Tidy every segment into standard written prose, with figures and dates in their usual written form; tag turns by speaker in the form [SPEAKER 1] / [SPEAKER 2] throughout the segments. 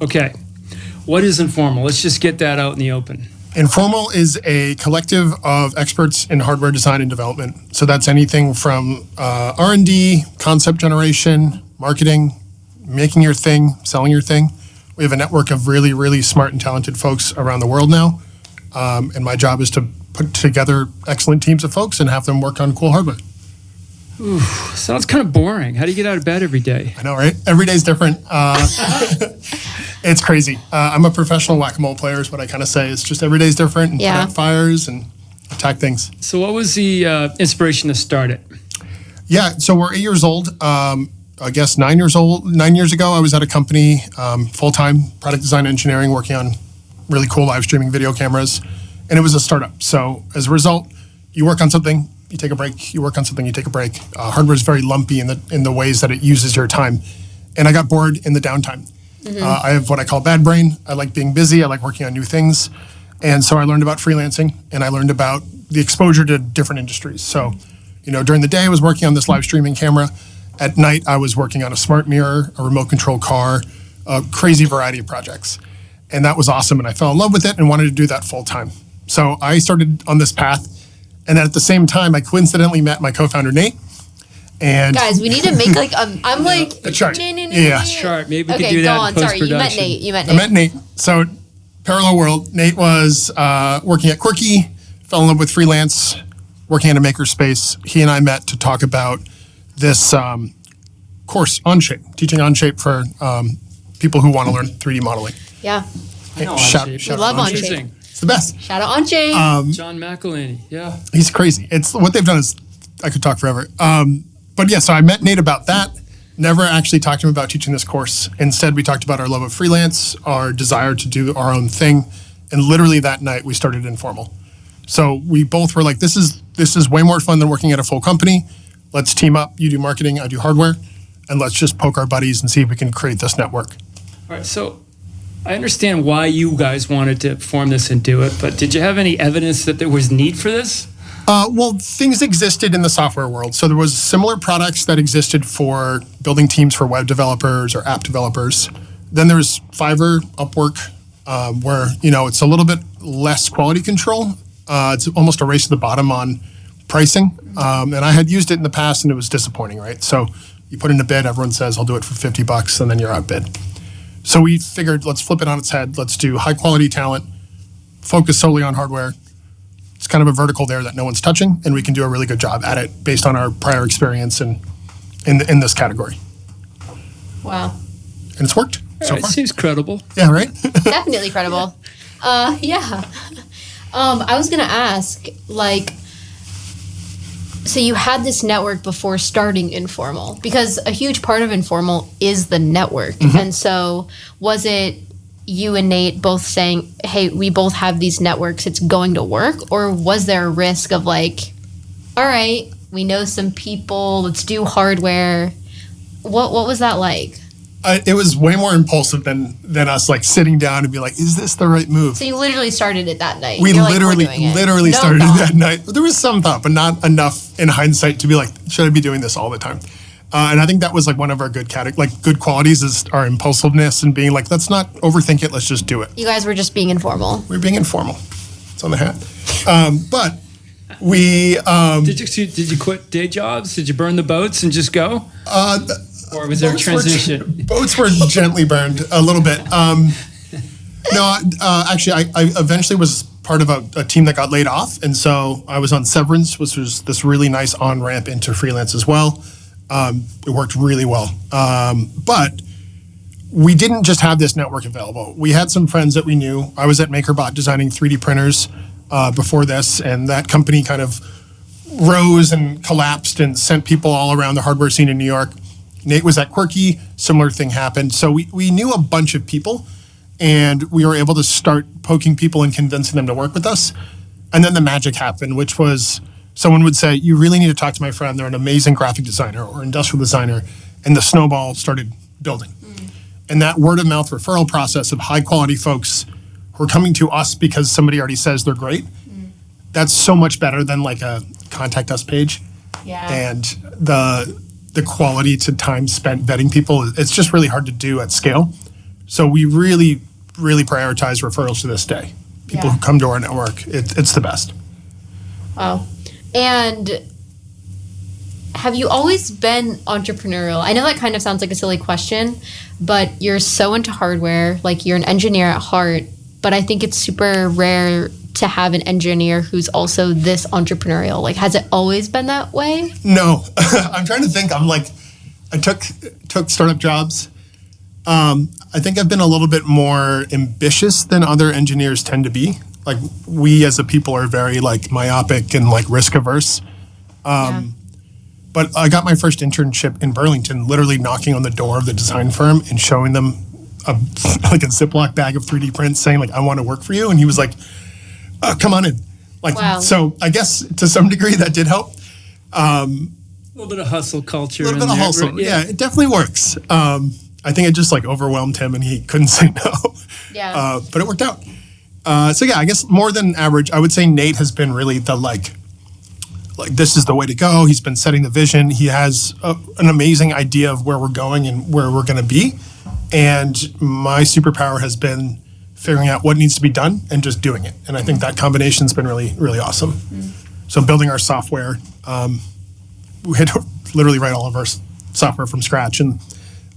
[SPEAKER 1] Okay. What is Informal? Let's just get that out in the open.
[SPEAKER 2] Informal is a collective of experts in hardware design and development. So that's anything from R&D, concept generation, marketing, making your thing, selling your thing. We have a network of really, really smart and talented folks around the world now. And my job is to put together excellent teams of folks and have them work on cool hardware.
[SPEAKER 1] Ooh, sounds kind of boring. How do you get out of bed every day?
[SPEAKER 2] I know, right? Every day's different. It's crazy. I'm a professional whack-a-mole player is what I kind of say. It's just every day's different and put out fires and attack things.
[SPEAKER 1] So what was the inspiration to start it?
[SPEAKER 2] Yeah, so we're 8 years old. I guess 9 years old. 9 years ago, I was at a company, full-time product design engineering, working on really cool live streaming video cameras. And it was a startup. So as a result, you work on something, you take a break, you work on something, you take a break. Hardware is very lumpy in the ways that it uses your time. And I got bored in the downtime. Mm-hmm. I have what I call bad brain. I like being busy. I like working on new things. And so I learned about freelancing and I learned about the exposure to different industries. So, during the day I was working on this live streaming camera. At night I was working on a smart mirror, a remote control car, a crazy variety of projects. And that was awesome. And I fell in love with it and wanted to do that full time. So I started on this path. And at the same time, I coincidentally met my co-founder, Nate. And
[SPEAKER 3] guys, we need to make I'm like
[SPEAKER 2] a chart.
[SPEAKER 1] Yeah, chart. Maybe we could do that in post-production.
[SPEAKER 3] Sorry, you met Nate.
[SPEAKER 2] I met Nate. So parallel world. Nate was working at Quirky, fell in love with freelance, working at a makerspace. He and I met to talk about this course, Onshape, teaching Onshape for people who want to learn 3D modeling.
[SPEAKER 3] Yeah.
[SPEAKER 1] I know
[SPEAKER 2] Onshape.
[SPEAKER 3] We love Onshape.
[SPEAKER 2] It's the best.
[SPEAKER 3] Shout out Onshape.
[SPEAKER 1] John McElhaney. Yeah.
[SPEAKER 2] He's crazy. It's what they've done is, I could talk forever. But yeah, so I met Nate about that. Never actually talked to him about teaching this course. Instead, we talked about our love of freelance, our desire to do our own thing. And literally that night we started Informal. So we both were like, this is way more fun than working at a full company. Let's team up. You do marketing, I do hardware. And let's just poke our buddies and see if we can create this network.
[SPEAKER 1] All right. So I understand why you guys wanted to form this and do it, but did you have any evidence that there was need for this?
[SPEAKER 2] Well, things existed in the software world. So there was similar products that existed for building teams for web developers or app developers. Then there's Fiverr, Upwork, where, it's a little bit less quality control. It's almost a race to the bottom on pricing. And I had used it in the past and it was disappointing, right? So you put in a bid, everyone says, I'll do it for $50, and then you're outbid. So we figured, let's flip it on its head. Let's do high quality talent, focus solely on hardware. It's kind of a vertical there that no one's touching, and we can do a really good job at it based on our prior experience in this category.
[SPEAKER 3] Wow.
[SPEAKER 2] And it's worked so
[SPEAKER 1] It
[SPEAKER 2] far.
[SPEAKER 1] seems credible.
[SPEAKER 2] Yeah, right?
[SPEAKER 3] Definitely credible. Yeah. I was going to ask, so you had this network before starting Informal, because a huge part of Informal is the network. Mm-hmm. And so was it you and Nate both saying, hey, we both have these networks, it's going to work? Or was there a risk of all right, we know some people, let's do hardware? What was that like?
[SPEAKER 2] It was way more impulsive than us sitting down and be like, is this the right move?
[SPEAKER 3] So you literally started it that night.
[SPEAKER 2] We literally started it that night. There was some thought, but not enough in hindsight to be like, should I be doing this all the time? And I think that was one of our good qualities is our impulsiveness and being like, let's not overthink it. Let's just do it.
[SPEAKER 3] You guys were just being informal.
[SPEAKER 2] We're being informal. It's on the hat. But we...
[SPEAKER 1] Did you quit day jobs? Did you burn the boats and just go? Or was there a transition?
[SPEAKER 2] Boats were gently burned a little bit. Actually, I eventually was part of a team that got laid off. And so I was on severance, which was this really nice on-ramp into freelance as well. It worked really well. But we didn't just have this network available. We had some friends that we knew. I was at MakerBot designing 3D printers before this, and that company kind of rose and collapsed and sent people all around the hardware scene in New York. Nate was at Quirky, similar thing happened. So we knew a bunch of people, and we were able to start poking people and convincing them to work with us. And then the magic happened, which was someone would say, you really need to talk to my friend. They're an amazing graphic designer or industrial designer. And the snowball started building. And that word of mouth referral process of high quality folks who are coming to us because somebody already says they're great, that's so much better than a contact us page.
[SPEAKER 3] Yeah.
[SPEAKER 2] And the quality to time spent vetting people, it's just really hard to do at scale. So we really, really prioritize referrals to this day. People who come to our network, it's the best.
[SPEAKER 3] Wow. And have you always been entrepreneurial? I know that kind of sounds like a silly question, but you're so into hardware, like you're an engineer at heart, but I think it's super rare to have an engineer who's also this entrepreneurial. Like, has it always been that way?
[SPEAKER 2] No. I'm trying to think. I took startup jobs. I think I've been a little bit more ambitious than other engineers tend to be. Like, we as a people are very like myopic and like risk averse. But I got my first internship in Burlington, literally knocking on the door of the design firm and showing them a Ziploc bag of 3D prints, saying like, I want to work for you. And he was like, come on in. Like, so I guess to some degree that did help.
[SPEAKER 1] A little bit of hustle culture.
[SPEAKER 2] A little bit of hustle. Right? Yeah, it definitely works. I think it just like overwhelmed him and he couldn't say no.
[SPEAKER 3] Yeah.
[SPEAKER 2] But it worked out. So yeah, I guess more than average. I would say Nate has been really the like this is the way to go. He's been setting the vision. He has an amazing idea of where we're going and where we're going to be. And my superpower has been figuring out what needs to be done and just doing it. And I think that combination's been really, really awesome. So building our software, we had to literally write all of our software from scratch, and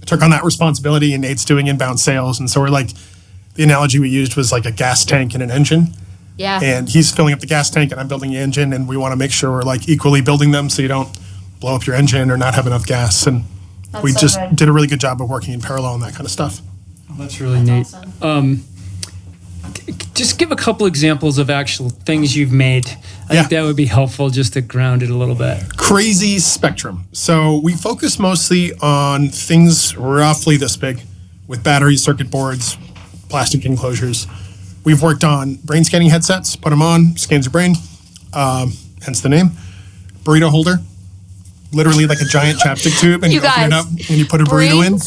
[SPEAKER 2] I took on that responsibility, and Nate's doing inbound sales. And so we're like, the analogy we used was like a gas tank and an engine.
[SPEAKER 3] Yeah.
[SPEAKER 2] And he's filling up the gas tank and I'm building the engine, and we want to make sure we're like equally building them so you don't blow up your engine or not have enough gas. And we just did a really good job of working in parallel on that kind of stuff.
[SPEAKER 1] Oh, that's really neat.
[SPEAKER 3] Awesome.
[SPEAKER 1] Just give a couple examples of actual things you've made. I think that would be helpful just to ground it a little bit.
[SPEAKER 2] Crazy spectrum. So we focus mostly on things roughly this big with batteries, circuit boards, plastic enclosures. We've worked on brain scanning headsets, put them on, scans your brain, hence the name. Burrito holder, literally like a giant chapstick tube, and you open it up and you put a burrito in.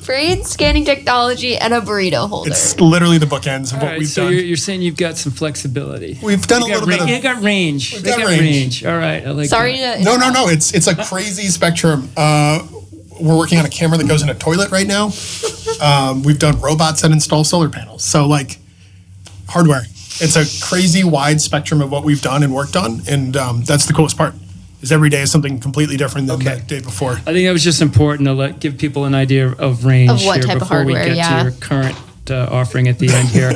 [SPEAKER 3] Brain scanning technology and a burrito holder.
[SPEAKER 2] It's literally the bookends of what we've
[SPEAKER 1] so
[SPEAKER 2] done.
[SPEAKER 1] You're saying you've got some flexibility.
[SPEAKER 2] We've done a little bit of...
[SPEAKER 1] You got range.
[SPEAKER 2] We've got range.
[SPEAKER 1] All right, I like
[SPEAKER 3] Sorry
[SPEAKER 1] that.
[SPEAKER 3] to...
[SPEAKER 2] No. It's a crazy spectrum. We're working on a camera that goes in a toilet right now. We've done robots that install solar panels. So like hardware. It's a crazy wide spectrum of what we've done and worked on. And that's the coolest part. Is every day is something completely different than the day before.
[SPEAKER 1] I think that was just important to give people an idea of range
[SPEAKER 3] of what
[SPEAKER 1] here
[SPEAKER 3] type of
[SPEAKER 1] before
[SPEAKER 3] hardware,
[SPEAKER 1] we get to your current offering at the end here.